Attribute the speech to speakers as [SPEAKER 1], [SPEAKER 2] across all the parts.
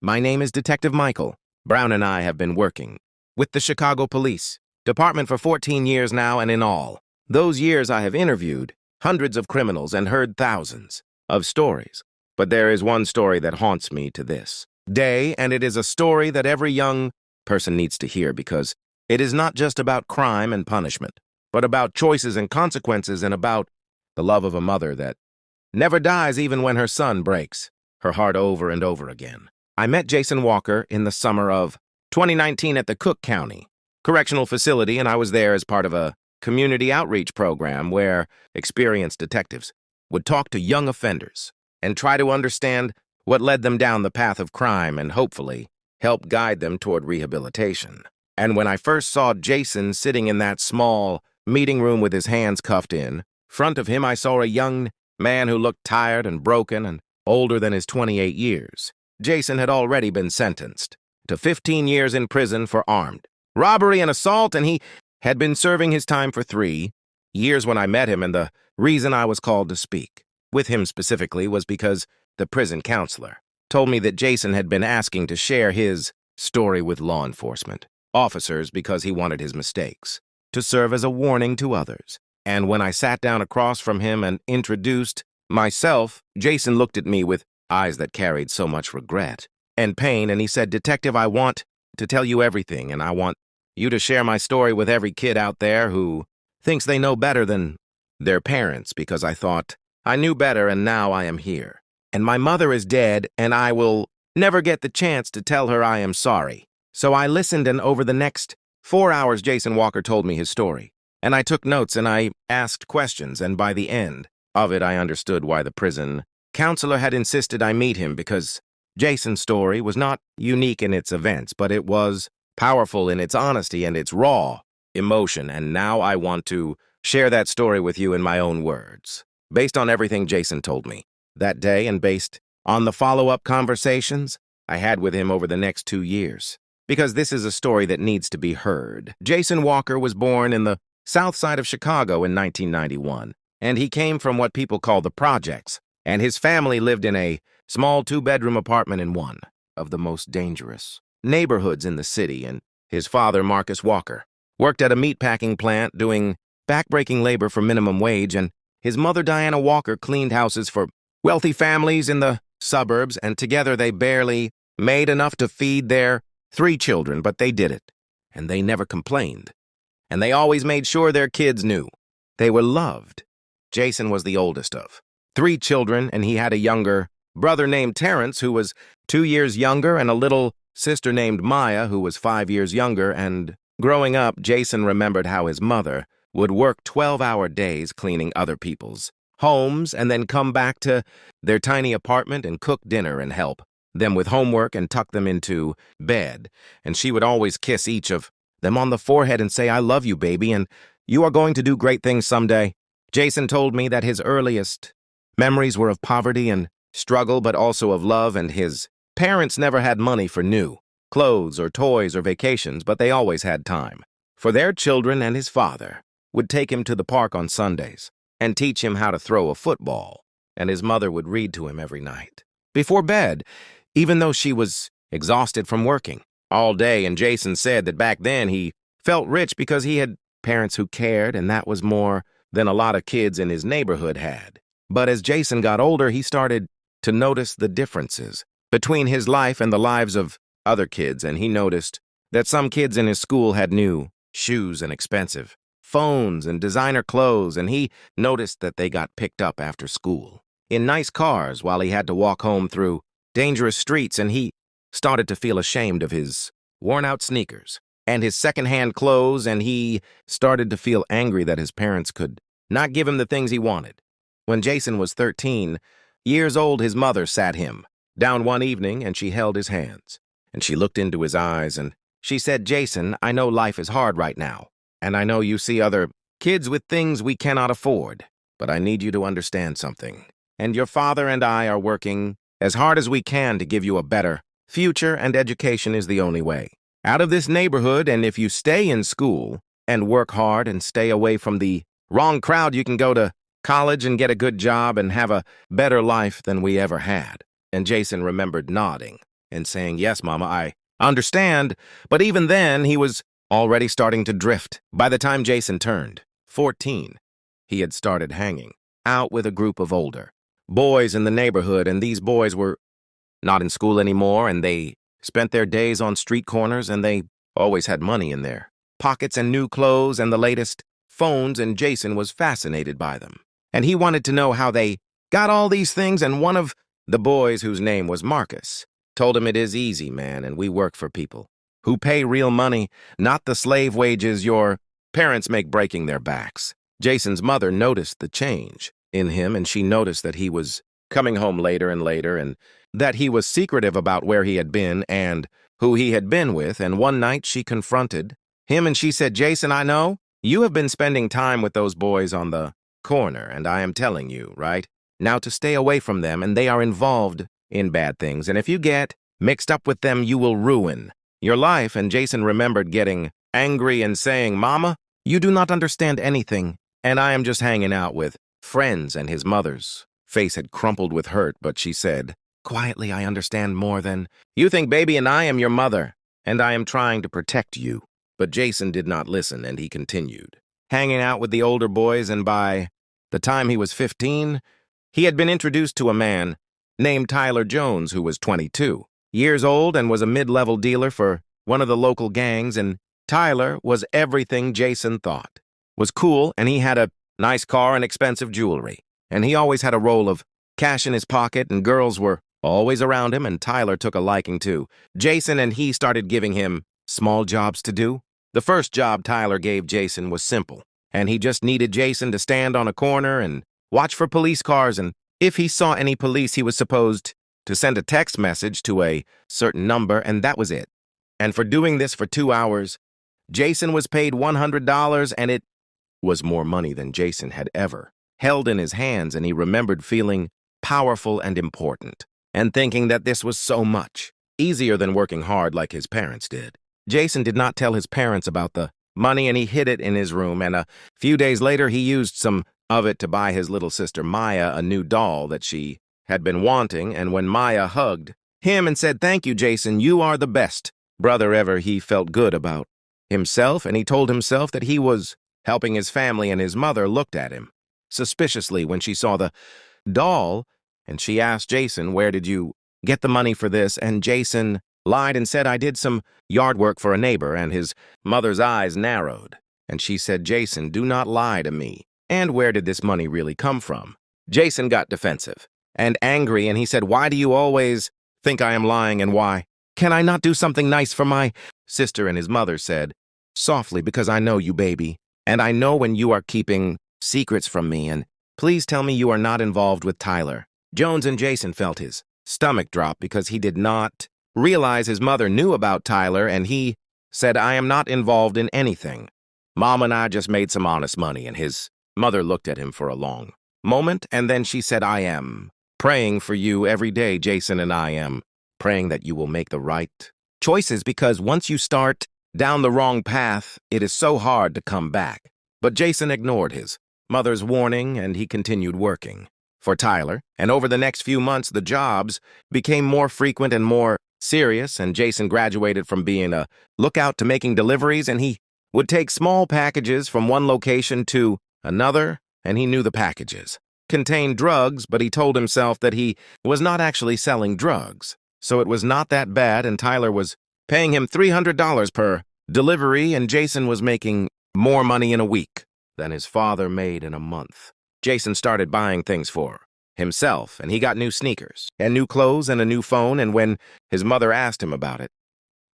[SPEAKER 1] My name is Detective Michael. Brown and I have been working with the Chicago Police Department for 14 years now, and in all those years I have interviewed hundreds of criminals and heard thousands of stories. But there is one story that haunts me to this day, and it is a story that every young person needs to hear because it is not just about crime and punishment, but about choices and consequences and about the love of a mother that never dies even when her son breaks her heart over and over again. I met Jason Walker in the summer of 2019 at the Cook County Correctional Facility, and I was there as part of a community outreach program where experienced detectives would talk to young offenders and try to understand what led them down the path of crime and hopefully help guide them toward rehabilitation. And when I first saw Jason sitting in that small meeting room with his hands cuffed in front of him, I saw a young man who looked tired and broken and older than his 28 years. Jason had already been sentenced to 15 years in prison for armed robbery and assault, and he had been serving his time for 3 years when I met him, and the reason I was called to speak with him specifically was because the prison counselor told me that Jason had been asking to share his story with law enforcement officers because he wanted his mistakes to serve as a warning to others. And when I sat down across from him and introduced myself, Jason looked at me with eyes that carried so much regret and pain, and he said, "Detective, I want to tell you everything, and I want you to share my story with every kid out there who thinks they know better than their parents, because I thought I knew better, and now I am here. And my mother is dead, and I will never get the chance to tell her I am sorry." So I listened, and over the next 4 hours, Jason Walker told me his story. And I took notes, and I asked questions, and by the end of it, I understood why the prison counselor had insisted I meet him, because Jason's story was not unique in its events, but it was powerful in its honesty and its raw emotion. And now I want to share that story with you in my own words, based on everything Jason told me that day and based on the follow-up conversations I had with him over the next 2 years, because this is a story that needs to be heard. Jason Walker was born in the south side of Chicago in 1991, and he came from what people call the projects, and his family lived in a small 2-bedroom apartment in one of the most dangerous neighborhoods in the city. And his father, Marcus Walker, worked at a meatpacking plant doing backbreaking labor for minimum wage, and his mother, Diana Walker, cleaned houses for wealthy families in the suburbs, and together they barely made enough to feed their 3 children, but they did it, and they never complained, and they always made sure their kids knew they were loved. Jason was the oldest of 3 children, and he had a younger brother named Terrence, who was 2 years younger, and a little sister named Maya, who was 5 years younger. And growing up, Jason remembered how his mother would work 12-hour days cleaning other people's homes and then come back to their tiny apartment and cook dinner and help them with homework and tuck them into bed. And she would always kiss each of them on the forehead and say, "I love you, baby, and you are going to do great things someday." Jason told me that his earliest memories were of poverty and struggle, but also of love, and his parents never had money for new clothes or toys or vacations, but they always had time for their children, and his father would take him to the park on Sundays and teach him how to throw a football, and his mother would read to him every night before bed, even though she was exhausted from working all day. And Jason said that back then he felt rich because he had parents who cared, and that was more than a lot of kids in his neighborhood had. But as Jason got older, he started to notice the differences between his life and the lives of other kids, and he noticed that some kids in his school had new shoes and expensive phones and designer clothes, and he noticed that they got picked up after school in nice cars while he had to walk home through dangerous streets, and he started to feel ashamed of his worn-out sneakers and his second-hand clothes, and he started to feel angry that his parents could not give him the things he wanted. When Jason was 13 years old, his mother sat him down one evening, and she held his hands, and she looked into his eyes, and she said, "Jason, I know life is hard right now, and I know you see other kids with things we cannot afford, but I need you to understand something. And your father and I are working as hard as we can to give you a better future, and education is the only way out of this neighborhood. And if you stay in school and work hard and stay away from the wrong crowd, you can go to college and get a good job and have a better life than we ever had." And Jason remembered nodding and saying, "Yes, Mama, I understand." But even then, he was already starting to drift. By the time Jason turned 14, he had started hanging out with a group of older boys in the neighborhood, and these boys were not in school anymore, and they spent their days on street corners, and they always had money in their pockets and new clothes and the latest phones, and Jason was fascinated by them. And he wanted to know how they got all these things, and one of the boys, whose name was Marcus, told him, "It is easy, man, and we work for people who pay real money, not the slave wages your parents make breaking their backs." Jason's mother noticed the change in him, and she noticed that he was coming home later and later, and that he was secretive about where he had been and who he had been with. And one night she confronted him and she said, "Jason, I know you have been spending time with those boys on the corner, and I am telling you, right now, to stay away from them, and they are involved in bad things, and if you get mixed up with them, you will ruin your life." And Jason remembered getting angry and saying, "Mama, you do not understand anything, and I am just hanging out with friends." And his mother's face had crumpled with hurt, but she said, quietly, "I understand more than you think, baby, and I am your mother, and I am trying to protect you." But Jason did not listen, and he continued hanging out with the older boys, and by the time he was 15, he had been introduced to a man named Tyler Jones, who was 22 years old and was a mid-level dealer for one of the local gangs. And Tyler was everything Jason thought was cool, and he had a nice car and expensive jewelry, and he always had a roll of cash in his pocket, and girls were always around him, and Tyler took a liking to Jason, and he started giving him small jobs to do. The first job Tyler gave Jason was simple, and he just needed Jason to stand on a corner and watch for police cars, and if he saw any police, he was supposed to send a text message to a certain number, and that was it. And for doing this for 2 hours, Jason was paid $100, and it was more money than Jason had ever held in his hands, and he remembered feeling powerful and important, and thinking that this was so much easier than working hard like his parents did. Jason did not tell his parents about the money, and he hid it in his room, and a few days later he used some of it to buy his little sister Maya a new doll that she had been wanting. And when Maya hugged him and said, "Thank you, Jason, you are the best brother ever," he felt good about himself, and he told himself that he was helping his family. And his mother looked at him suspiciously when she saw the doll, and she asked Jason, "Where did you get the money for this?" And Jason lied and said, "I did some yard work for a neighbor," and his mother's eyes narrowed, and she said, "Jason, do not lie to me. And where did this money really come from?" Jason got defensive and angry, and he said, "Why do you always think I am lying, and why can I not do something nice for my sister?" And his mother said softly, "Because I know you, baby, and I know when you are keeping secrets from me, and please tell me you are not involved with Tyler." Jones, and Jason felt his stomach drop because he did not realize his mother knew about Tyler, and he said, "I am not involved in anything. Mom and I just made some honest money." And his mother looked at him for a long moment, and then she said, "I am praying for you every day, Jason, and I am praying that you will make the right choices, because once you start down the wrong path, it is so hard to come back." But Jason ignored his mother's warning, and he continued working for Tyler. And over the next few months, the jobs became more frequent and more serious, and Jason graduated from being a lookout to making deliveries, and he would take small packages from one location to another, and he knew the packages contained drugs, but he told himself that he was not actually selling drugs, so it was not that bad, and Tyler was paying him $300 per delivery, and Jason was making more money in a week than his father made in a month. Jason started buying things for himself, and he got new sneakers and new clothes and a new phone, and when his mother asked him about it,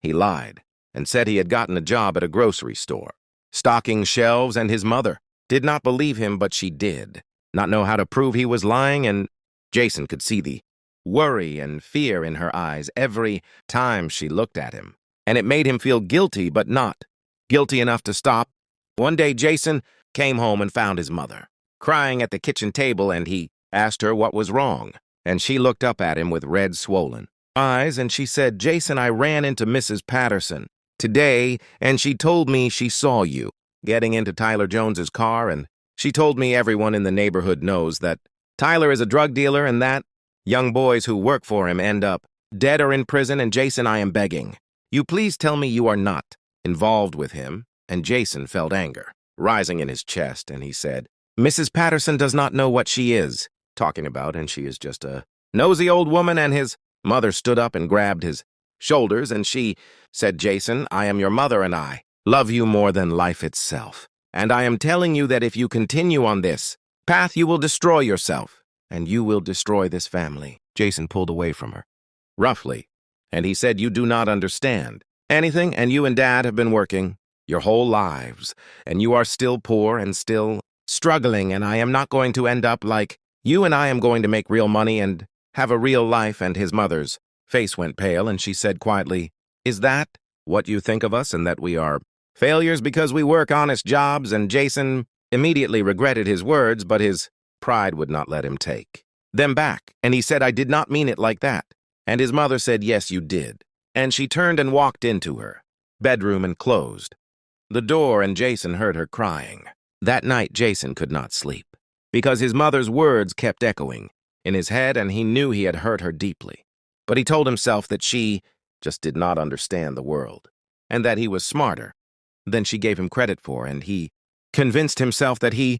[SPEAKER 1] he lied and said he had gotten a job at a grocery store, stocking shelves, and his mother did not believe him, but she did not know how to prove he was lying, and Jason could see the worry and fear in her eyes every time she looked at him, and it made him feel guilty, but not guilty enough to stop. One day, Jason came home and found his mother crying at the kitchen table, and he asked her what was wrong, and she looked up at him with red, swollen eyes, and she said, "Jason, I ran into Mrs. Patterson today, and she told me she saw you getting into Tyler Jones's car, and she told me everyone in the neighborhood knows that Tyler is a drug dealer and that young boys who work for him end up dead or in prison, and Jason, I am begging. You please tell me you are not involved with him. And Jason felt anger rising in his chest, and he said, Mrs. Patterson does not know what she is talking about, and she is just a nosy old woman. And his mother stood up and grabbed his shoulders, and she said, Jason, I am your mother, and I love you more than life itself. And I am telling you that if you continue on this path, you will destroy yourself, and you will destroy this family. Jason pulled away from her, roughly, and he said, you do not understand anything, and you and Dad have been working your whole lives, and you are still poor and still struggling, and I am not going to end up like you, and I am going to make real money and have a real life. And his mother's face went pale, and she said quietly, is that what you think of us, and that we are failures because we work honest jobs? And Jason immediately regretted his words, but his pride would not let him take them back, and he said, I did not mean it like that. And his mother said, yes, you did. And she turned and walked into her bedroom and closed the door, and Jason heard her crying. That night, Jason could not sleep because his mother's words kept echoing in his head, and he knew he had hurt her deeply. But he told himself that she just did not understand the world, and that he was smarter than she gave him credit for, and he convinced himself that he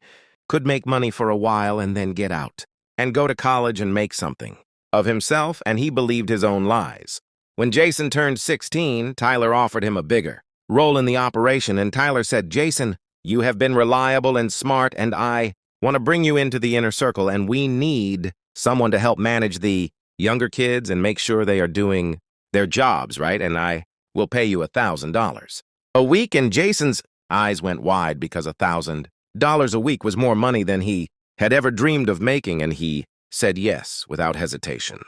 [SPEAKER 1] could make money for a while and then get out and go to college and make something of himself, and he believed his own lies. When Jason turned 16, Tyler offered him a bigger role in the operation, and Tyler said, Jason, you have been reliable and smart, and I want to bring you into the inner circle, and we need someone to help manage the younger kids and make sure they are doing their jobs right, and I will pay you $1,000 a week. And Jason's eyes went wide because $1,000 a week was more money than he had ever dreamed of making, and he said yes without hesitation.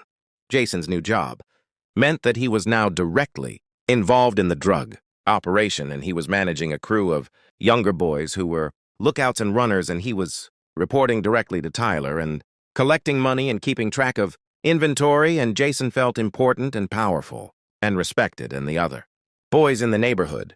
[SPEAKER 1] Jason's new job meant that he was now directly involved in the drug operation, and he was managing a crew of younger boys who were lookouts and runners, and he was reporting directly to Tyler and collecting money and keeping track of inventory, and Jason felt important and powerful and respected, and the other boys in the neighborhood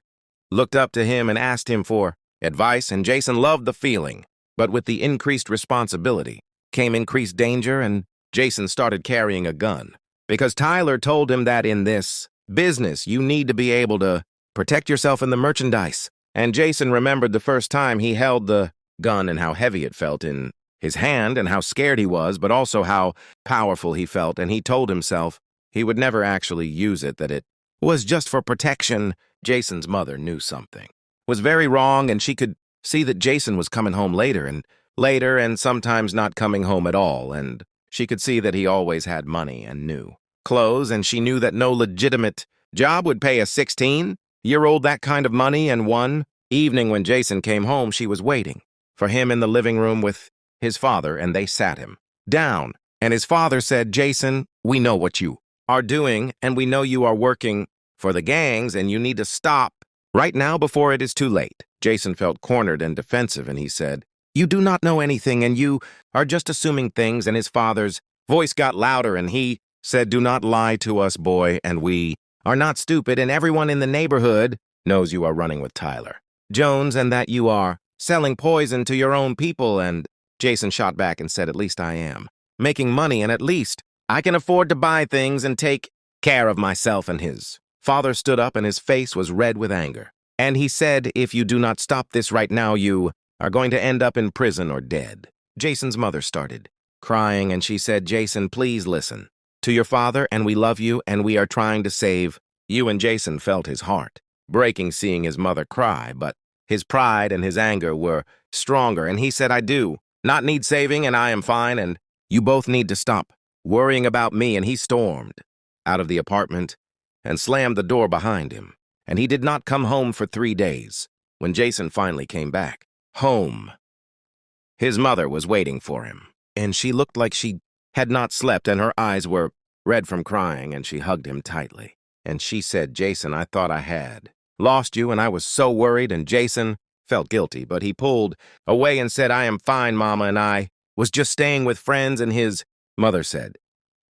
[SPEAKER 1] looked up to him and asked him for advice, and Jason loved the feeling. But with the increased responsibility came increased danger, and Jason started carrying a gun because Tyler told him that in this business you need to be able to protect yourself in the merchandise. And Jason remembered the first time he held the gun and how heavy it felt in his hand and how scared he was, but also how powerful he felt, and he told himself he would never actually use it, that it was just for protection. Jason's mother knew something was very wrong, and she could see that Jason was coming home later and sometimes not coming home at all, and she could see that he always had money and new clothes, and she knew that no legitimate job would pay a 16-year-old that kind of money. And one evening when Jason came home, she was waiting for him in the living room with his father, and they sat him down, and his father said, Jason, we know what you are doing, and we know you are working for the gangs, and you need to stop right now before it is too late. Jason felt cornered and defensive, and he said, you do not know anything, and you are just assuming things. And his father's voice got louder, and he said, do not lie to us, boy, and we are not stupid, and everyone in the neighborhood knows you are running with Tyler Jones and that you are selling poison to your own people. And Jason shot back and said, at least I am making money, and at least I can afford to buy things and take care of myself. And his father stood up, and his face was red with anger. And he said, if you do not stop this right now, you are going to end up in prison or dead. Jason's mother started crying, and she said, Jason, please listen to your father, and we love you, and we are trying to save you. And Jason felt his heart breaking seeing his mother cry, but his pride and his anger were stronger, and he said, I do not need saving, and I am fine, and you both need to stop worrying about me. And he stormed out of the apartment and slammed the door behind him, and he did not come home for 3 days. When Jason finally came back home, his mother was waiting for him, and she looked like she had not slept, and her eyes were red from crying, and she hugged him tightly. And she said, Jason, I thought I had lost you, and I was so worried. And Jason felt guilty, but he pulled away and said, I am fine, Mama, and I was just staying with friends. And his mother said,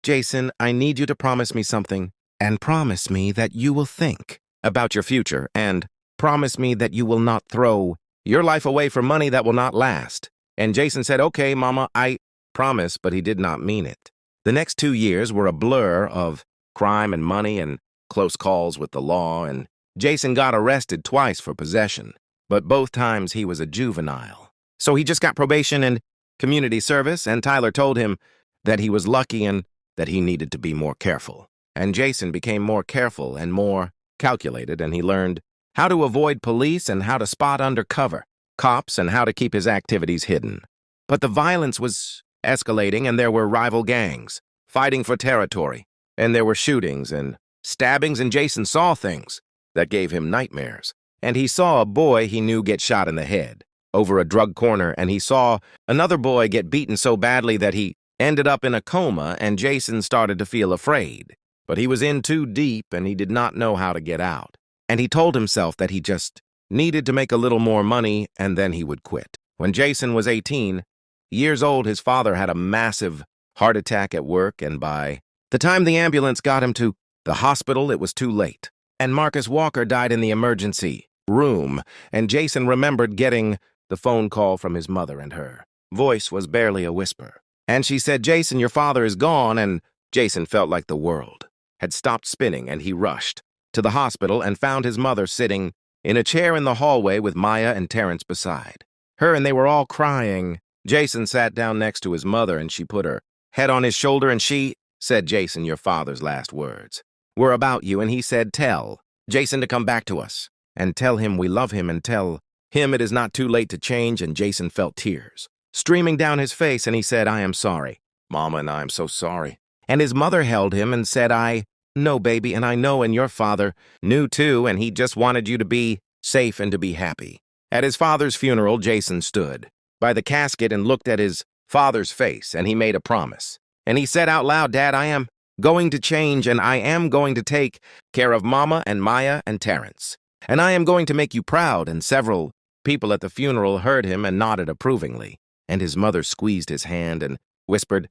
[SPEAKER 1] Jason, I need you to promise me something, and promise me that you will think about your future, and promise me that you will not throw your life away for money that will not last. And Jason said, okay, Mama, I promise, but he did not mean it. The next 2 years were a blur of crime and money and close calls with the law, and Jason got arrested twice for possession, but both times he was a juvenile. So he just got probation and community service, and Tyler told him that he was lucky and that he needed to be more careful. And Jason became more careful and more calculated, and he learned how to avoid police and how to spot undercover cops and how to keep his activities hidden. But the violence was escalating, and there were rival gangs fighting for territory, and there were shootings and stabbings, and Jason saw things that gave him nightmares. And he saw a boy he knew get shot in the head over a drug corner, and he saw another boy get beaten so badly that he ended up in a coma, and Jason started to feel afraid. But he was in too deep, and he did not know how to get out. And he told himself that he just needed to make a little more money, and then he would quit. When Jason was 18 years old, his father had a massive heart attack at work, and by the time the ambulance got him to the hospital, it was too late. And Marcus Walker died in the emergency room, and Jason remembered getting the phone call from his mother, and her voice was barely a whisper. And she said, "Jason, your father is gone," and Jason felt like the world had stopped spinning, and he rushed to the hospital and found his mother sitting in a chair in the hallway with Maya and Terrence beside her, and they were all crying. Jason sat down next to his mother, and she put her head on his shoulder, and she said, "Jason, your father's last words were about you," and he said, "Tell Jason to come back to us, and tell him we love him, and tell him it is not too late to change." And Jason felt tears streaming down his face, and he said, "I am sorry, Mama, and I am so sorry." And his mother held him and said, "I know, baby, and I know, and your father knew too, and he just wanted you to be safe and to be happy." At his father's funeral, Jason stood by the casket and looked at his father's face, and he made a promise. And he said out loud, "Dad, I am going to change, and I am going to take care of Mama and Maya and Terrence. And I am going to make you proud." And several people at the funeral heard him and nodded approvingly. And his mother squeezed his hand and whispered,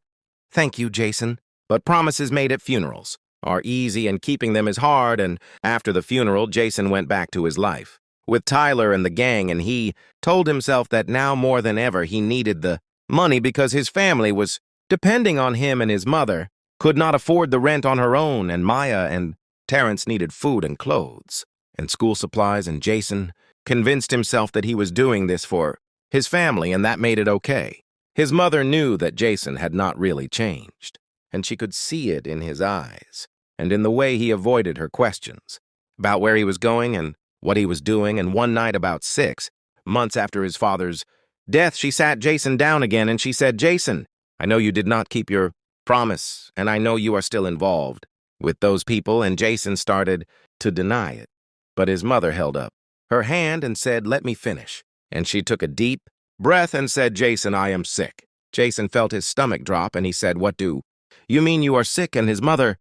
[SPEAKER 1] "Thank you, Jason." But promises made at funerals are easy, and keeping them is hard. And after the funeral, Jason went back to his life with Tyler and the gang, and he told himself that now more than ever he needed the money because his family was depending on him, and his mother could not afford the rent on her own, and Maya and Terrence needed food and clothes and school supplies, and Jason convinced himself that he was doing this for his family, and that made it okay. His mother knew that Jason had not really changed, and she could see it in his eyes and in the way he avoided her questions about where he was going and what he was doing. And one night, about 6 months after his father's death, she sat Jason down again, and she said, "Jason, I know you did not keep your promise, and I know you are still involved with those people." And Jason started to deny it, but his mother held up her hand and said, "Let me finish." And she took a deep breath and said, "Jason, I am sick." Jason felt his stomach drop, and he said, "What do you mean you are sick?" And his mother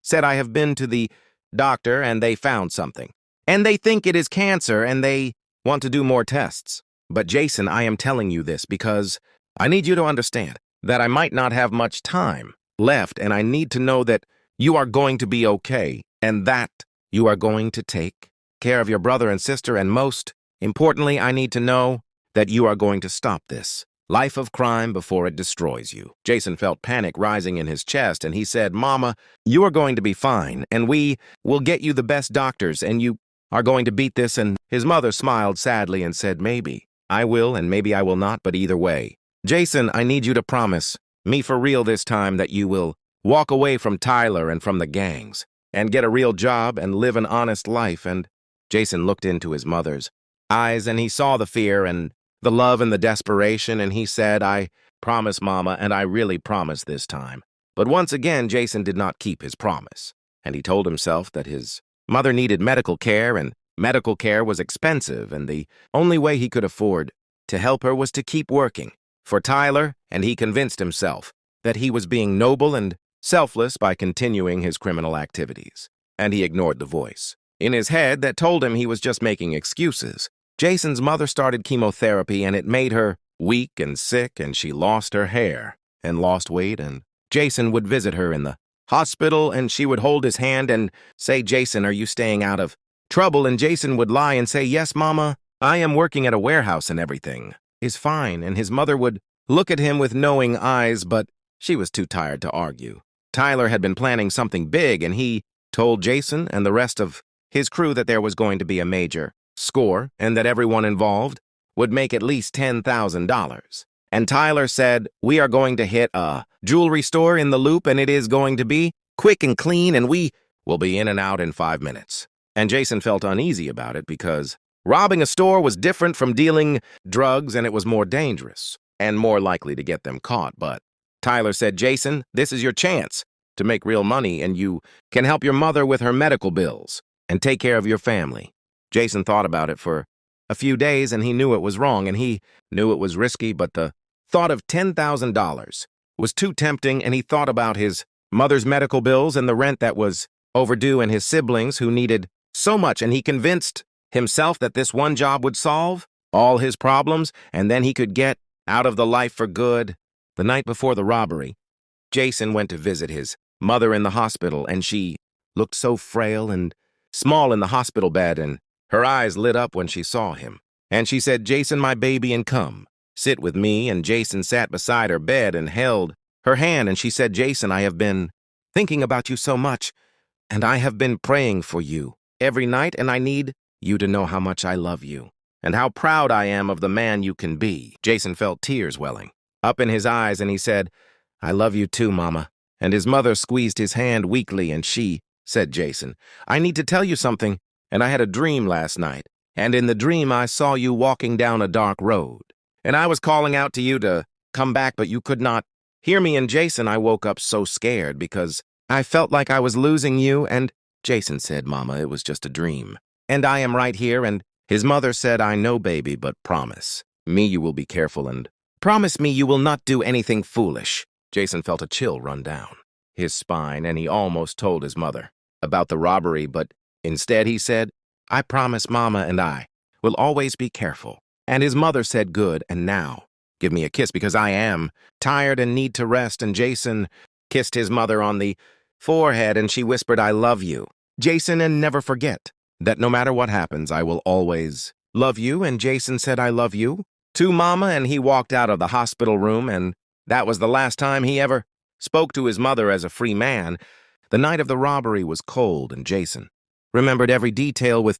[SPEAKER 1] said, "I have been to the doctor, and they found something, and they think it is cancer, and they want to do more tests. But Jason, I am telling you this because I need you to understand that I might not have much time left, and I need to know that you are going to be okay, and that you are going to take care of your brother and sister, and most importantly, I need to know that you are going to stop this life of crime before it destroys you." Jason felt panic rising in his chest, and he said, "Mama, you are going to be fine, and we will get you the best doctors, and you are going to beat this." And his mother smiled sadly and said, "Maybe I will, and maybe I will not, but either way, Jason, I need you to promise me for real this time that you will walk away from Tyler and from the gangs and get a real job and live an honest life." And Jason looked into his mother's eyes, and he saw the fear and the love and the desperation, and he said, "I promise, Mama, and I really promise this time." But once again, Jason did not keep his promise, and he told himself that his mother needed medical care, and medical care was expensive, and the only way he could afford to help her was to keep working for Tyler, and he convinced himself that he was being noble and selfless by continuing his criminal activities, and he ignored the voice in his head that told him he was just making excuses. Jason's mother started chemotherapy, and it made her weak and sick, and she lost her hair and lost weight, and Jason would visit her in the hospital, and she would hold his hand and say, "Jason, are you staying out of trouble?" And Jason would lie and say, "Yes, Mama, I am working at a warehouse and everything is fine." And his mother would look at him with knowing eyes, but she was too tired to argue. Tyler had been planning something big, and he told Jason and the rest of his crew that there was going to be a major score and that everyone involved would make at least $10,000. And Tyler said, "We are going to hit a jewelry store in the Loop, and it is going to be quick and clean, and we will be in and out in 5 minutes." And Jason felt uneasy about it because robbing a store was different from dealing drugs, and it was more dangerous and more likely to get them caught. But Tyler said, "Jason, this is your chance to make real money, and you can help your mother with her medical bills and take care of your family." Jason thought about it for a few days, and he knew it was wrong, and he knew it was risky, but the thought of $10,000 was too tempting, and he thought about his mother's medical bills and the rent that was overdue and his siblings who needed so much, and he convinced himself that this one job would solve all his problems, and then he could get out of the life for good. The night before the robbery, Jason went to visit his mother in the hospital, and she looked so frail and small in the hospital bed, and her eyes lit up when she saw him. And she said, "Jason, my baby, and come, sit with me." And Jason sat beside her bed and held her hand, and she said, "Jason, I have been thinking about you so much, and I have been praying for you every night, and I need you to know how much I love you and how proud I am of the man you can be." Jason felt tears welling up in his eyes, and he said, "I love you too, Mama." And his mother squeezed his hand weakly, and she said, "Jason, I need to tell you something, and I had a dream last night, and in the dream I saw you walking down a dark road, and I was calling out to you to come back, but you could not hear me, and Jason, I woke up so scared because I felt like I was losing you." And Jason said, "Mama, it was just a dream, and I am right here." And his mother said, "I know, baby, but promise me you will be careful, and promise me you will not do anything foolish." Jason felt a chill run down his spine, and he almost told his mother about the robbery, but instead he said, "I promise, Mama, and I will always be careful." And his mother said, "Good, and now give me a kiss because I am tired and need to rest." And Jason kissed his mother on the forehead, and she whispered, "I love you, Jason, and never forget that no matter what happens, I will always love you." And Jason said, "I love you too, Mama," and he walked out of the hospital room, and that was the last time he ever spoke to his mother as a free man. The night of the robbery was cold, and Jason remembered every detail with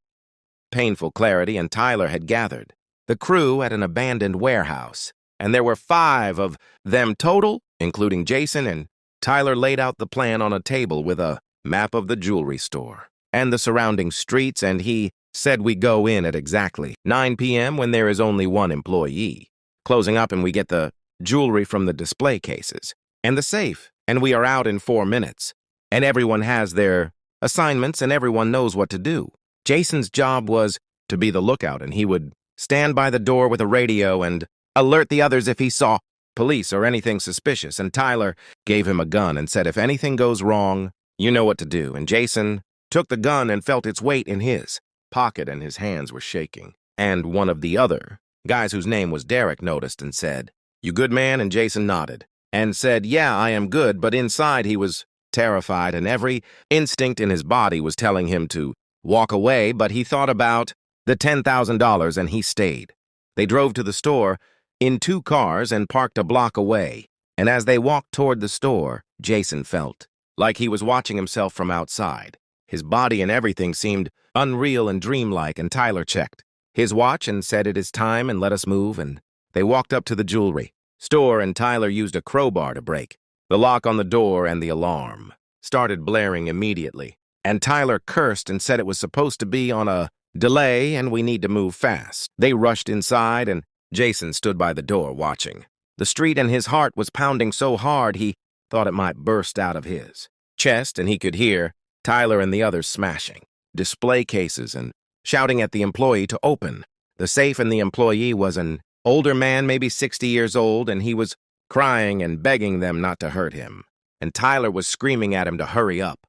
[SPEAKER 1] painful clarity, and Tyler had gathered the crew at an abandoned warehouse, and there were 5 of them total, including Jason, and Tyler laid out the plan on a table with a map of the jewelry store and the surrounding streets, and he said, "We go in at exactly 9 p.m. when there is only one employee, closing up, and we get the jewelry from the display cases and the safe, and we are out in 4 minutes, and everyone has their assignments, and everyone knows what to do." Jason's job was to be the lookout, and he would stand by the door with a radio and alert the others if he saw police or anything suspicious. And Tyler gave him a gun and said, "If anything goes wrong, you know what to do." And Jason took the gun and felt its weight in his pocket, and his hands were shaking. And one of the other guys, whose name was Derek, noticed and said, "You good, man?" And Jason nodded and said, "Yeah, I am good," but inside he was terrified, and every instinct in his body was telling him to walk away, but he thought about the $10,000, and he stayed. They drove to the store in 2 cars and parked a block away, and as they walked toward the store, Jason felt like he was watching himself from outside. His body and everything seemed unreal and dreamlike, and Tyler checked his watch and said, "It is time, and let us move." And they walked up to the jewelry store, and Tyler used a crowbar to break the lock on the door, and the alarm started blaring immediately. And Tyler cursed and said it was supposed to be on a delay, and we need to move fast. They rushed inside, and Jason stood by the door watching the street, and his heart was pounding so hard he thought it might burst out of his chest, and he could hear Tyler and the others smashing display cases and shouting at the employee to open the safe. And the employee was an older man, maybe 60 years old, and he was crying and begging them not to hurt him. And Tyler was screaming at him to hurry up.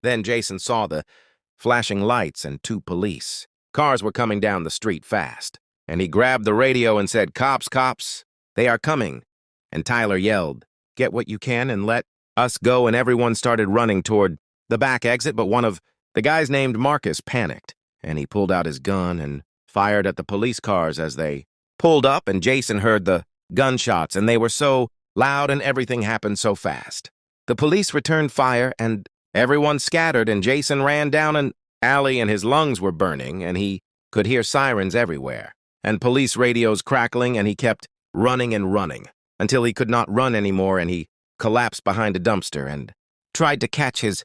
[SPEAKER 1] Then Jason saw the flashing lights, and 2 police cars were coming down the street fast. And he grabbed the radio and said, "Cops, cops, they are coming." And Tyler yelled, "Get what you can and let us go." And everyone started running toward the back exit, but one of the guys named Marcus panicked, and he pulled out his gun and fired at the police cars as they pulled up, and Jason heard the gunshots, and they were so loud, and everything happened so fast. The police returned fire, and everyone scattered, and Jason ran down an alley, and his lungs were burning, and he could hear sirens everywhere, and police radios crackling, and he kept running and running until he could not run anymore, and he collapsed behind a dumpster and tried to catch his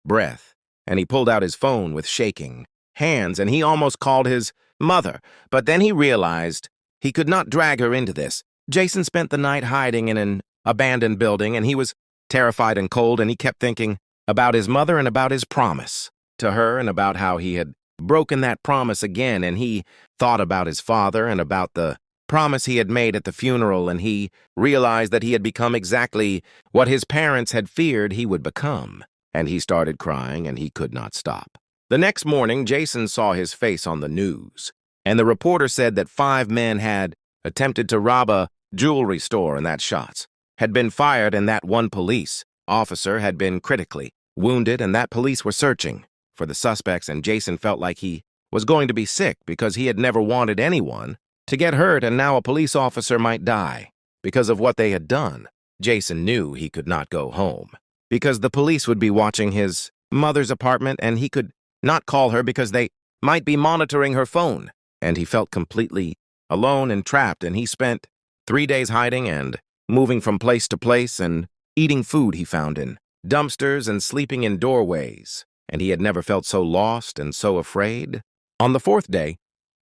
[SPEAKER 1] breath, and he pulled out his phone with shaking hands, and he almost called his mother, but then he realized he could not drag her into this. Jason spent the night hiding in an abandoned building, and he was terrified and cold, and he kept thinking about his mother and about his promise to her and about how he had broken that promise again, and he thought about his father and about the promise he had made at the funeral, and he realized that he had become exactly what his parents had feared he would become, and he started crying, and he could not stop. The next morning, Jason saw his face on the news, and the reporter said that 5 men had attempted to rob a jewelry store and that shots had been fired, and that one police officer had been critically wounded, and that police were searching for the suspects, and Jason felt like he was going to be sick because he had never wanted anyone to get hurt, and now a police officer might die because of what they had done. Jason knew he could not go home because the police would be watching his mother's apartment, and he could not call her because they might be monitoring her phone, and he felt completely alone and trapped, and he spent 3 days hiding and moving from place to place and eating food he found in dumpsters and sleeping in doorways, and he had never felt so lost and so afraid. On the 4th day,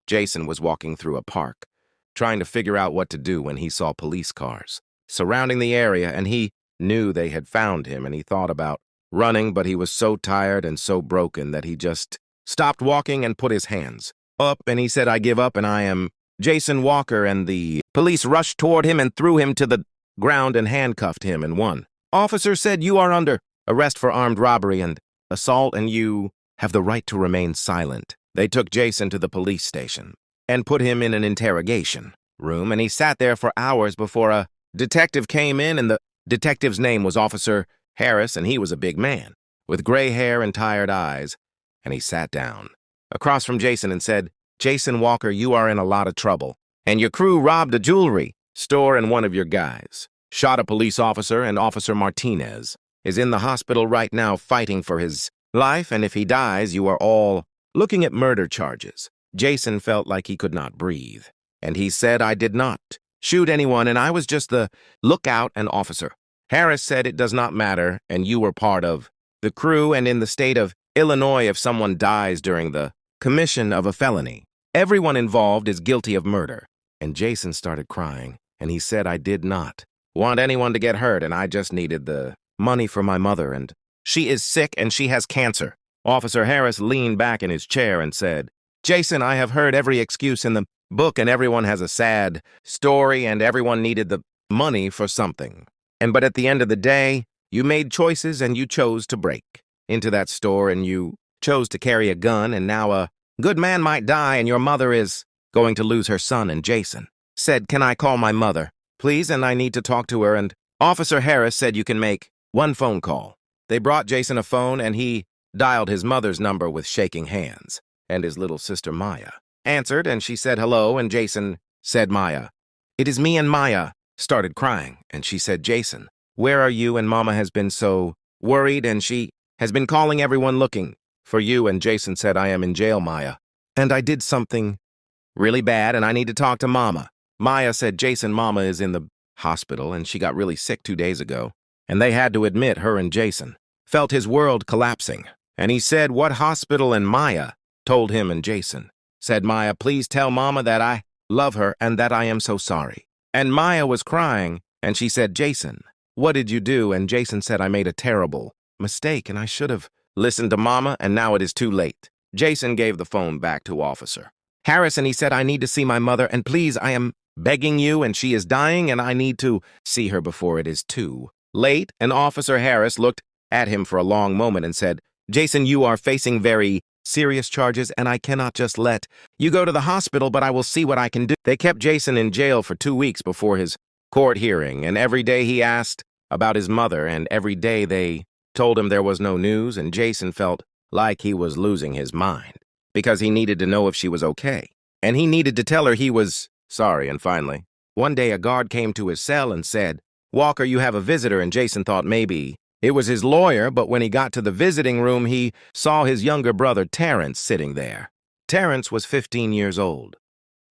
[SPEAKER 1] Jason was walking through a park, trying to figure out what to do when he saw police cars surrounding the area, and he knew they had found him, and he thought about running, but he was so tired and so broken that he just stopped walking and put his hands up, and he said, "I give up, and I am Jason Walker," and the police rushed toward him and threw him to the ground and handcuffed him, and one officer said, "You are under arrest for armed robbery and assault, and you have the right to remain silent." They took Jason to the police station and put him in an interrogation room, and he sat there for hours before a detective came in, and the detective's name was Officer Harris, and he was a big man with gray hair and tired eyes, and he sat down across from Jason and said, "Jason Walker, you are in a lot of trouble, and your crew robbed a jewelry store, and one of your guys shot a police officer, and Officer Martinez is in the hospital right now fighting for his life, and if he dies, you are all looking at murder charges." Jason felt like he could not breathe, and he said, "I did not shoot anyone, and I was just the lookout and officer. Harris said it does not matter, and you were part of the crew, and in the state of Illinois, if someone dies during the commission of a felony, everyone involved is guilty of murder." And Jason started crying, and he said, "I did not want anyone to get hurt, and I just needed the money for my mother, and she is sick, and she has cancer." Officer Harris leaned back in his chair and said, "Jason, I have heard every excuse in the book, and everyone has a sad story, and everyone needed the money for something. But at the end of the day, you made choices, and you chose to break into that store, and you chose to carry a gun, and now a good man might die, and your mother is going to lose her son." And Jason said, "Can I call my mother, please? And I need to talk to her." And Officer Harris said, "You can make one phone call." They brought Jason a phone, and he dialed his mother's number with shaking hands, and his little sister Maya answered, and she said hello, and Jason said, "Maya, it is me," and Maya started crying, and she said, "Jason, where are you? And Mama has been so worried, and she has been calling everyone looking for you." And Jason said, "I am in jail, Maya, and I did something really bad, and I need to talk to Mama." Maya said, "Jason, Mama is in the hospital, and she got really sick 2 days ago." And they had to admit her and Jason felt his world collapsing. And he said, "What hospital?" And Maya told him, and Jason said, "Maya, please tell Mama that I love her and that I am so sorry." And Maya was crying, and she said, "Jason, what did you do?" And Jason said, "I made a terrible mistake, and I should have listened to Mama, and now it is too late." Jason gave the phone back to Officer Harris, and he said, "I need to see my mother, and please, I am begging you, and she is dying, and I need to see her before it is too late." And Officer Harris looked at him for a long moment and said, "Jason, you are facing very serious charges, and I cannot just let you go to the hospital, but I will see what I can do." They kept Jason in jail for 2 weeks before his court hearing, and every day he asked about his mother, and every day they told him there was no news, and Jason felt like he was losing his mind because he needed to know if she was okay, and he needed to tell her he was sorry. And finally, one day a guard came to his cell and said, "Walker, you have a visitor," and Jason thought maybe It was his lawyer, but when he got to the visiting room, he saw his younger brother, Terrence, sitting there. Terrence was 15 years old,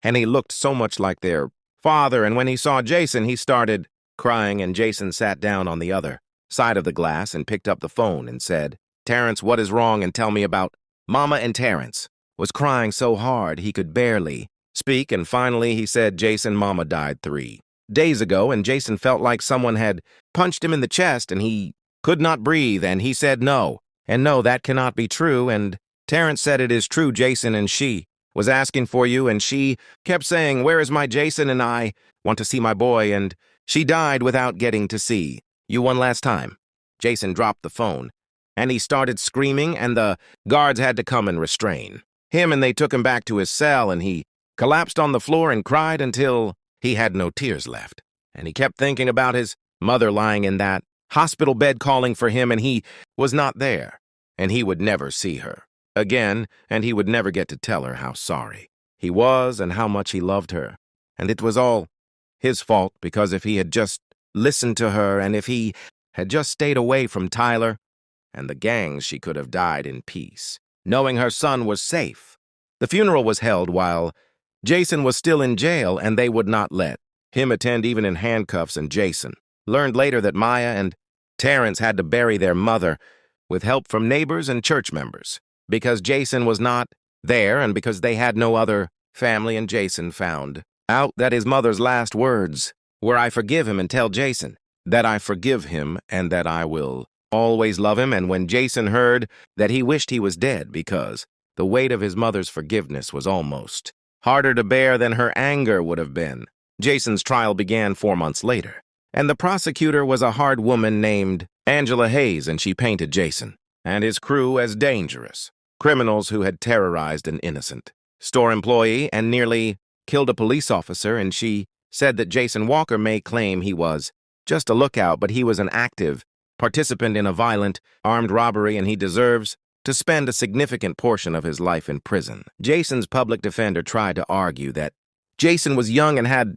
[SPEAKER 1] and he looked so much like their father, and when he saw Jason, he started crying, and Jason sat down on the other side of the glass and picked up the phone and said, "Terrence, what is wrong, and tell me about Mama." And Terrence was crying so hard he could barely speak, and finally he said, "Jason, Mama died 3 days ago," and Jason felt like someone had punched him in the chest, and he could not breathe, and he said no, and no, that cannot be true, and Terrence said, "It is true, Jason, and she was asking for you, and she kept saying, 'Where is my Jason?' and I want to see my boy, and she died without getting to see you one last time." Jason dropped the phone, and he started screaming, and the guards had to come and restrain him, and they took him back to his cell, and he collapsed on the floor and cried until he had no tears left. And he kept thinking about his mother lying in that hospital bed calling for him, and he was not there, and he would never see her again, and he would never get to tell her how sorry he was and how much he loved her. And it was all his fault, because if he had just listened to her, and if he had just stayed away from Tyler and the gangs, she could have died in peace, knowing her son was safe. The funeral was held while Jason was still in jail, and they would not let him attend even in handcuffs, and Jason learned later that Maya and Terrence had to bury their mother with help from neighbors and church members because Jason was not there and because they had no other family, and Jason found out that his mother's last words were, "I forgive him, and tell Jason that I forgive him and that I will always love him." And when Jason heard that, he wished he was dead because the weight of his mother's forgiveness was almost harder to bear than her anger would have been. Jason's trial began 4 months later, and the prosecutor was a hard woman named Angela Hayes, and she painted Jason and his crew as dangerous criminals who had terrorized an innocent store employee and nearly killed a police officer, and she said that Jason Walker may claim he was just a lookout, but he was an active participant in a violent, armed robbery, and he deserves to spend a significant portion of his life in prison. Jason's public defender tried to argue that Jason was young and had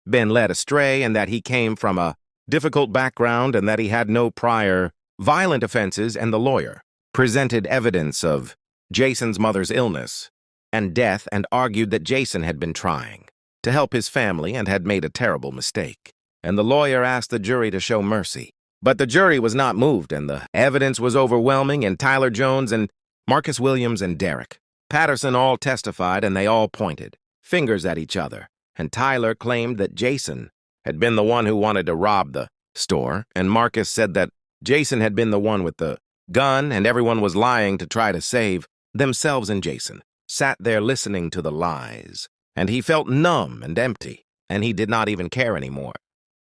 [SPEAKER 1] been led astray, and that he came from a difficult background, and that he had no prior violent offenses, and the lawyer presented evidence of Jason's mother's illness and death and argued that Jason had been trying to help his family and had made a terrible mistake. And the lawyer asked the jury to show mercy. But the jury was not moved, and the evidence was overwhelming, and Tyler Jones and Marcus Williams and Derek Patterson all testified, and they all pointed fingers at each other. And Tyler claimed that Jason had been the one who wanted to rob the store, and Marcus said that Jason had been the one with the gun, and everyone was lying to try to save themselves, and Jason sat there listening to the lies, and he felt numb and empty, and he did not even care anymore.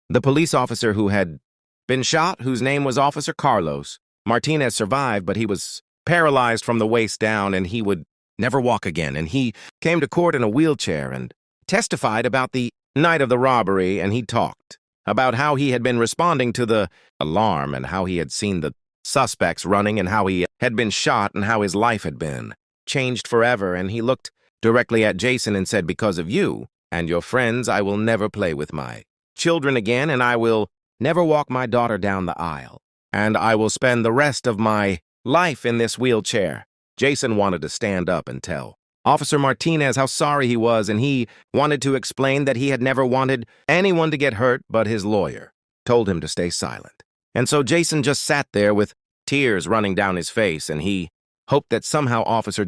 [SPEAKER 1] The police officer who had been shot, whose name was Officer Carlos Martinez, survived, but he was paralyzed from the waist down, and he would never walk again, and he came to court in a wheelchair and testified about the night of the robbery, and he talked about how he had been responding to the alarm and how he had seen the suspects running and how he had been shot and how his life had been changed forever. And he looked directly at Jason and said, "Because of you and your friends, I will never play with my children again, and I will never walk my daughter down the aisle, and I will spend the rest of my life in this wheelchair." Jason wanted to stand up and tell Officer Martinez how sorry he was, and he wanted to explain that he had never wanted anyone to get hurt, but his lawyer told him to stay silent. And so Jason just sat there with tears running down his face, and he hoped that somehow Officer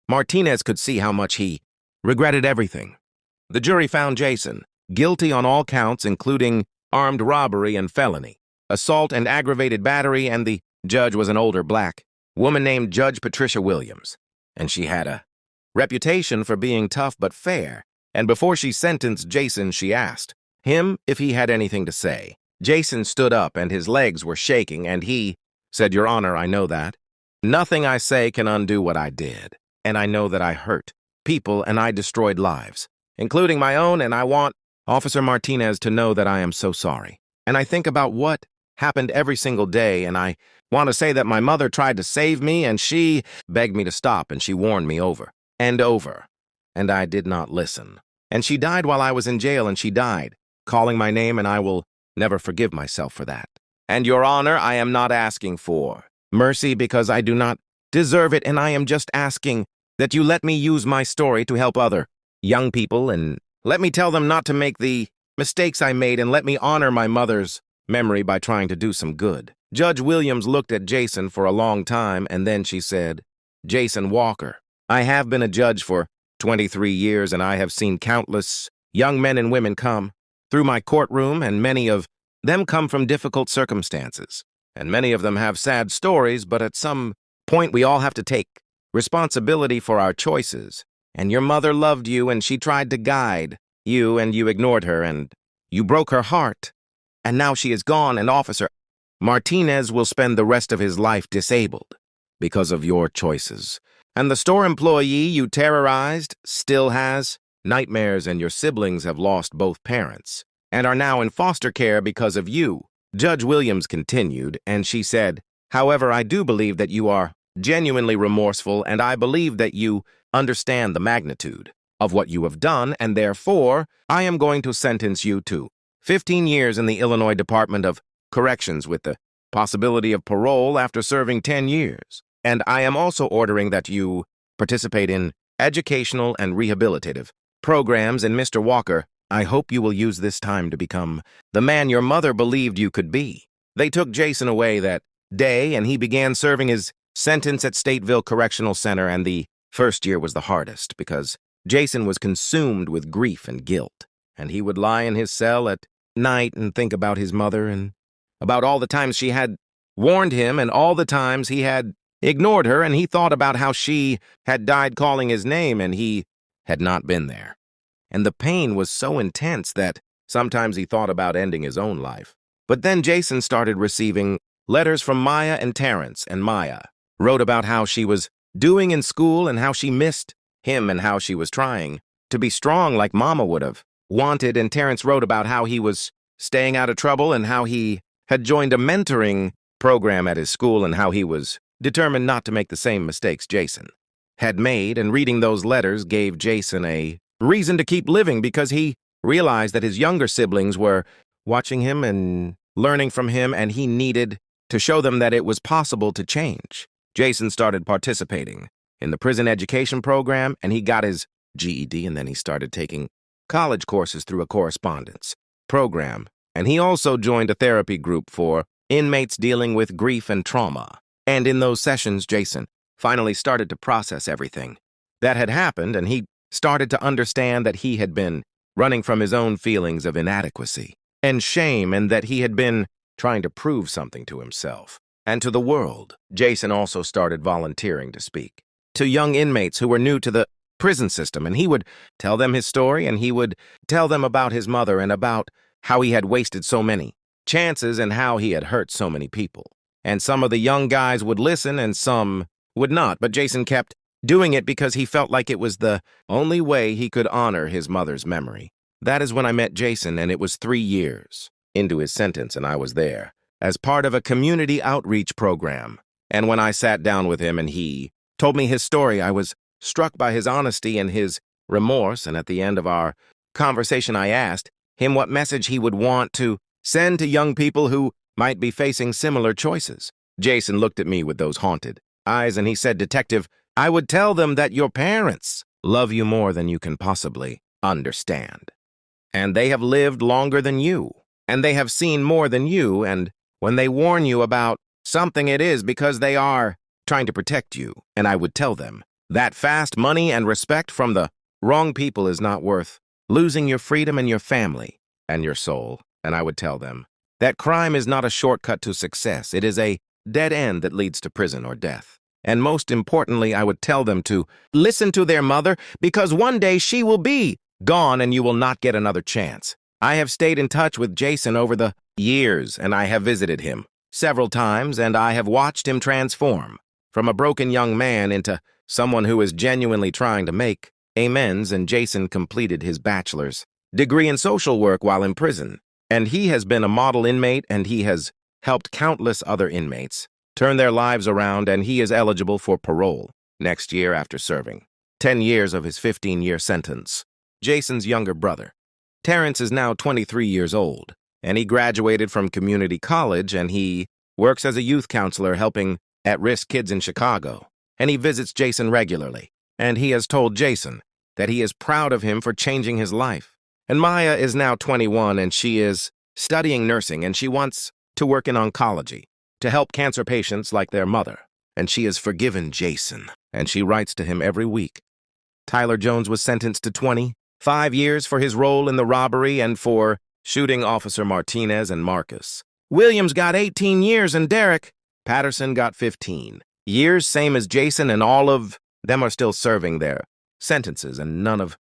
[SPEAKER 1] Martinez could see how much he regretted everything. The jury found Jason guilty on all counts, including armed robbery and felony, assault and aggravated battery, and the judge was an older black woman named Judge Patricia Williams, and she had a reputation for being tough but fair, and before she sentenced Jason, she asked him if he had anything to say. Jason stood up, and his legs were shaking, and he said, "Your Honor, I know that. Nothing I say can undo what I did, and I know that I hurt people and I destroyed lives, including my own, and I want Officer Martinez to know that I am so sorry. And I think about what happened every single day, and I want to say that my mother tried to save me, and she begged me to stop, and she warned me over and over, and I did not listen. And she died while I was in jail, and she died calling my name, and I will never forgive myself for that. And your honor, I am not asking for mercy because I do not deserve it, and I am just asking that you let me use my story to help other young people, and let me tell them not to make the mistakes I made, and let me honor my mother's memory by trying to do some good. Judge Williams looked at Jason for a long time, and then she said, Jason Walker, I have been a judge for 23 years, and I have seen countless young men and women come through my courtroom, and many of them come from difficult circumstances, and many of them have sad stories, but at some point we all have to take responsibility for our choices. And your mother loved you, and she tried to guide you, and you ignored her, and you broke her heart. And now she is gone, and Officer Martinez will spend the rest of his life disabled because of your choices. And the store employee you terrorized still has nightmares, and your siblings have lost both parents and are now in foster care because of you. Judge Williams continued, and she said, however, I do believe that you are genuinely remorseful, and I believe that you understand the magnitude of what you have done, and therefore, I am going to sentence you to 15 years in the Illinois Department of Corrections with the possibility of parole after serving 10 years. And I am also ordering that you participate in educational and rehabilitative programs. And Mr. Walker, I hope you will use this time to become the man your mother believed you could be. They took Jason away that day, and he began serving his sentence at Stateville Correctional Center, and the first year was the hardest because Jason was consumed with grief and guilt, and he would lie in his cell at night and think about his mother and about all the times she had warned him and all the times he had ignored her, and he thought about how she had died calling his name and he had not been there. And the pain was so intense that sometimes he thought about ending his own life. But then Jason started receiving letters from Maya and Terrence, and Maya wrote about how she was doing in school and how she missed him and how she was trying to be strong like Mama would have wanted, and Terrence wrote about how he was staying out of trouble and how he had joined a mentoring program at his school and how he was determined not to make the same mistakes Jason had made, and reading those letters gave Jason a reason to keep living because he realized that his younger siblings were watching him and learning from him, and he needed to show them that it was possible to change. Jason started participating in the prison education program, and he got his GED, and then he started taking college courses through a correspondence program, and he also joined a therapy group for inmates dealing with grief and trauma. And in those sessions, Jason finally started to process everything that had happened, and he started to understand that he had been running from his own feelings of inadequacy and shame, and that he had been trying to prove something to himself and to the world. Jason also started volunteering to speak to young inmates who were new to the prison system, and he would tell them his story, and he would tell them about his mother and about how he had wasted so many chances and how he had hurt so many people. And some of the young guys would listen and some would not, but Jason kept doing it because he felt like it was the only way he could honor his mother's memory. That is when I met Jason, and it was 3 years into his sentence, and I was there as part of a community outreach program. And when I sat down with him and he told me his story, I was struck by his honesty and his remorse, and at the end of our conversation, I asked him what message he would want to send to young people who might be facing similar choices. Jason looked at me with those haunted eyes, and he said, Detective, I would tell them that your parents love you more than you can possibly understand. And they have lived longer than you, and they have seen more than you, and when they warn you about something, it is because they are trying to protect you. And I would tell them that fast money and respect from the wrong people is not worth losing your freedom and your family and your soul. And I would tell them that crime is not a shortcut to success. It is a dead end that leads to prison or death. And most importantly, I would tell them to listen to their mother, because one day she will be gone and you will not get another chance. I have stayed in touch with Jason over the years, and I have visited him several times, and I have watched him transform from a broken young man into someone who is genuinely trying to make amends. And Jason completed his bachelor's degree in social work while in prison, and he has been a model inmate, and he has helped countless other inmates turn their lives around, and he is eligible for parole next year after serving 10 years of his 15-year sentence. Jason's younger brother, Terrence, is now 23 years old, and he graduated from community college, and he works as a youth counselor helping at-risk kids in Chicago. And he visits Jason regularly, and he has told Jason that he is proud of him for changing his life. And Maya is now 21, and she is studying nursing, and she wants to work in oncology to help cancer patients like their mother. And she has forgiven Jason, and she writes to him every week. Tyler Jones was sentenced to 25 years for his role in the robbery and for shooting Officer Martinez and Marcus. Williams got 18 years, and Derek Patterson got 15 years, same as Jason, and all of them are still serving their sentences, and none of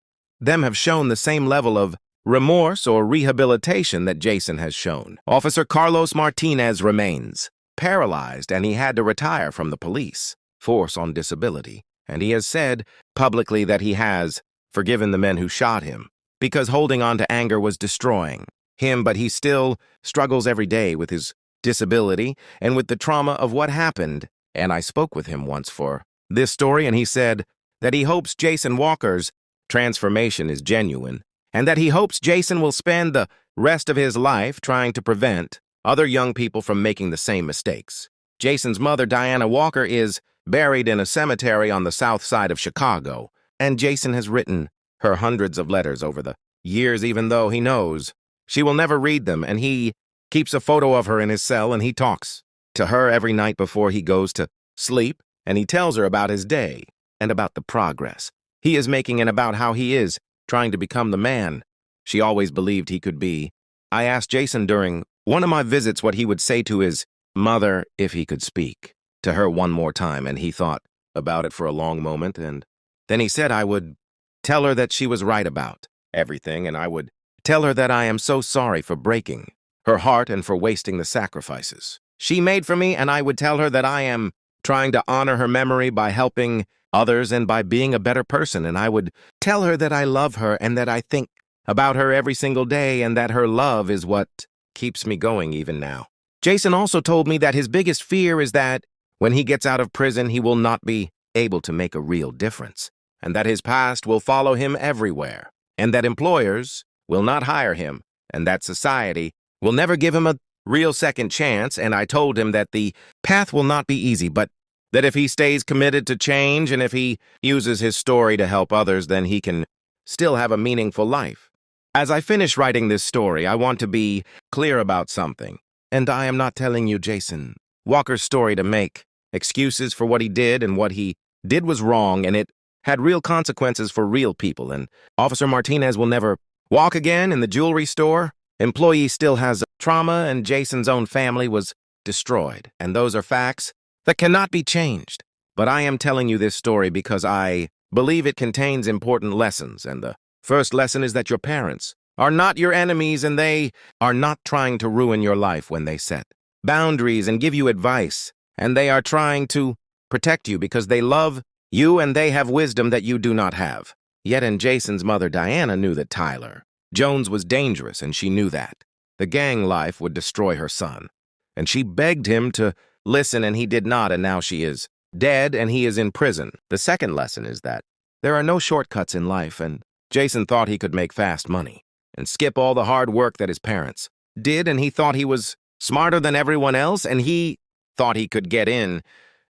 [SPEAKER 1] them have shown the same level of remorse or rehabilitation that Jason has shown. Officer Carlos Martinez remains paralyzed, and he had to retire from the police force on disability. And he has said publicly that he has forgiven the men who shot him because holding on to anger was destroying him, but he still struggles every day with his disability and with the trauma of what happened. And I spoke with him once for this story, and he said that he hopes Jason Walker's transformation is genuine, and that he hopes Jason will spend the rest of his life trying to prevent other young people from making the same mistakes. Jason's mother, Diana Walker, is buried in a cemetery on the south side of Chicago, and Jason has written her hundreds of letters over the years, even though he knows she will never read them, and he keeps a photo of her in his cell, and he talks to her every night before he goes to sleep, and he tells her about his day and about the progress he is making and about how he is trying to become the man she always believed he could be. I asked Jason during one of my visits what he would say to his mother if he could speak to her one more time, and he thought about it for a long moment, and then he said I would tell her that she was right about everything, and I would tell her that I am so sorry for breaking her heart and for wasting the sacrifices she made for me, and I would tell her that I am trying to honor her memory by helping others and by being a better person, and I would tell her that I love her and that I think about her every single day and that her love is what keeps me going even now. Jason also told me that his biggest fear is that when he gets out of prison, he will not be able to make a real difference, and that his past will follow him everywhere, and that employers will not hire him, and that society will never give him a real second chance. And I told him that the path will not be easy, but that if he stays committed to change and if he uses his story to help others, then he can still have a meaningful life. As I finish writing this story, I want to be clear about something. And I am not telling you Jason Walker's story to make excuses for what he did, and what he did was wrong, and it had real consequences for real people. And Officer Martinez will never walk again in the jewelry store. Employee still has trauma, and Jason's own family was destroyed. And those are facts that cannot be changed. But I am telling you this story because I believe it contains important lessons, and the first lesson is that your parents are not your enemies, and they are not trying to ruin your life when they set boundaries and give you advice, and they are trying to protect you because they love you and they have wisdom that you do not have. Yet and Jason's mother, Diana, knew that Tyler Jones was dangerous, and she knew that the gang life would destroy her son, and she begged him to listen, and he did not, and now she is dead and he is in prison. The second lesson is that there are no shortcuts in life, and Jason thought he could make fast money and skip all the hard work that his parents did, and he thought he was smarter than everyone else, and he thought he could get in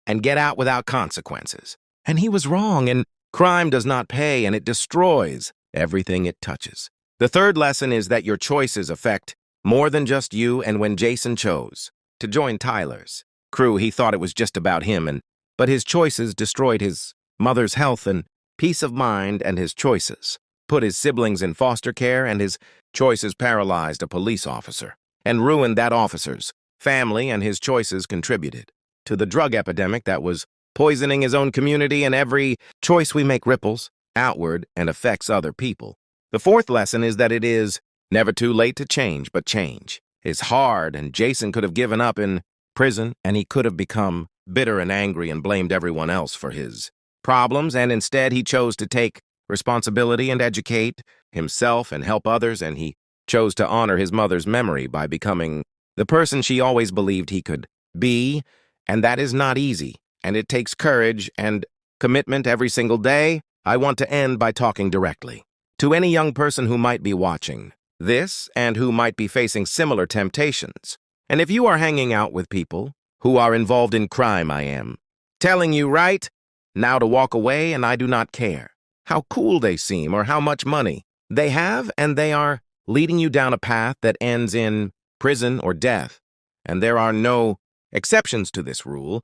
[SPEAKER 1] and get out without consequences. And he was wrong, and crime does not pay, and it destroys everything it touches. The third lesson is that your choices affect more than just you, and when Jason chose to join Tyler's crew, he thought it was just about him, but his choices destroyed his mother's health and peace of mind, and his choices put his siblings in foster care, and his choices paralyzed a police officer and ruined that officer's family, and his choices contributed to the drug epidemic that was poisoning his own community, and every choice we make ripples outward and affects other people. The fourth lesson is that it is never too late to change, but change is hard, and Jason could have given up in prison, and he could have become bitter and angry and blamed everyone else for his problems, and instead he chose to take responsibility and educate himself and help others, and he chose to honor his mother's memory by becoming the person she always believed he could be, and that is not easy, and it takes courage and commitment every single day. I want to end by talking directly to any young person who might be watching this and who might be facing similar temptations. And if you are hanging out with people who are involved in crime, I am telling you right now to walk away, and I do not care how cool they seem or how much money they have, and they are leading you down a path that ends in prison or death. And there are no exceptions to this rule.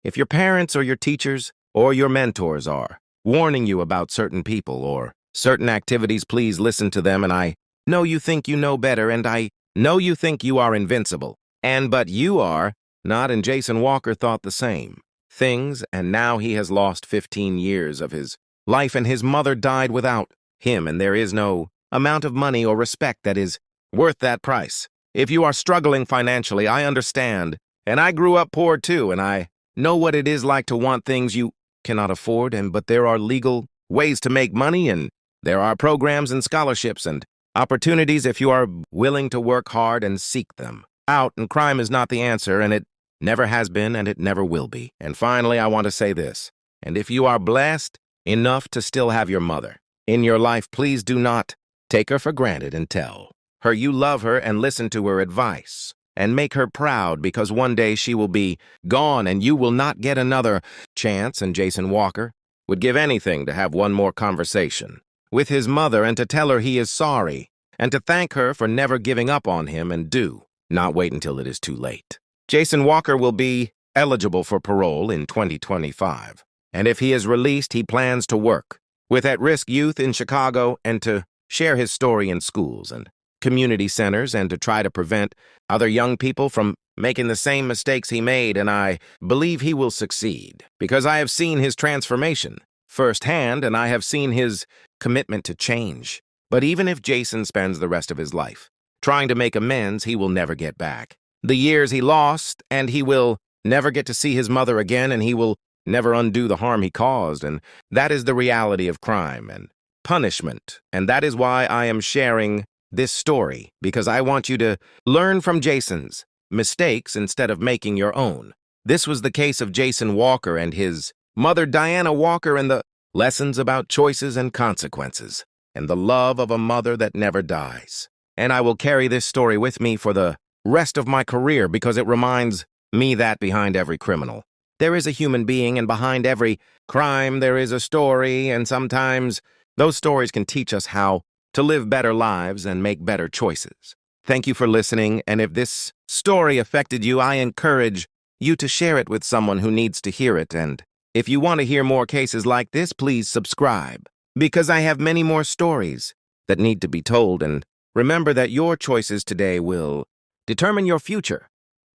[SPEAKER 1] If your parents or your teachers or your mentors are warning you about certain people or certain activities, please listen to them. And I know you think you know better, and I know you think you are invincible. But you are not, and Jason Walker thought the same things, and now he has lost 15 years of his life, and his mother died without him, and there is no amount of money or respect that is worth that price. If you are struggling financially, I understand, and I grew up poor too, and I know what it is like to want things you cannot afford, but there are legal ways to make money, and there are programs and scholarships and opportunities if you are willing to work hard and seek them out, and crime is not the answer, and it never has been, and it never will be. And finally, I want to say this, and if you are blessed enough to still have your mother in your life, please do not take her for granted, and tell her you love her and listen to her advice and make her proud, because one day she will be gone and you will not get another chance. And Jason Walker would give anything to have one more conversation with his mother and to tell her he is sorry and to thank her for never giving up on him, and do not wait until it is too late. Jason Walker will be eligible for parole in 2025, and if he is released, he plans to work with at-risk youth in Chicago and to share his story in schools and community centers and to try to prevent other young people from making the same mistakes he made. And I believe he will succeed because I have seen his transformation firsthand, and I have seen his commitment to change. But even if Jason spends the rest of his life trying to make amends, he will never get back the years he lost, and he will never get to see his mother again, and he will never undo the harm he caused. And that is the reality of crime and punishment. And that is why I am sharing this story, because I want you to learn from Jason's mistakes instead of making your own. This was the case of Jason Walker and his mother, Diana Walker, and the lessons about choices and consequences, and the love of a mother that never dies. And I will carry this story with me for the rest of my career, because it reminds me that behind every criminal there is a human being, and behind every crime there is a story, and sometimes those stories can teach us how to live better lives and make better choices. Thank you for listening, and if this story affected you, I encourage you to share it with someone who needs to hear it. And if you want to hear more cases like this, please subscribe, because I have many more stories that need to be told. And remember that your choices today will determine your future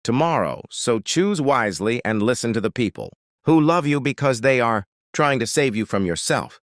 [SPEAKER 1] tomorrow. So choose wisely and listen to the people who love you, because they are trying to save you from yourself.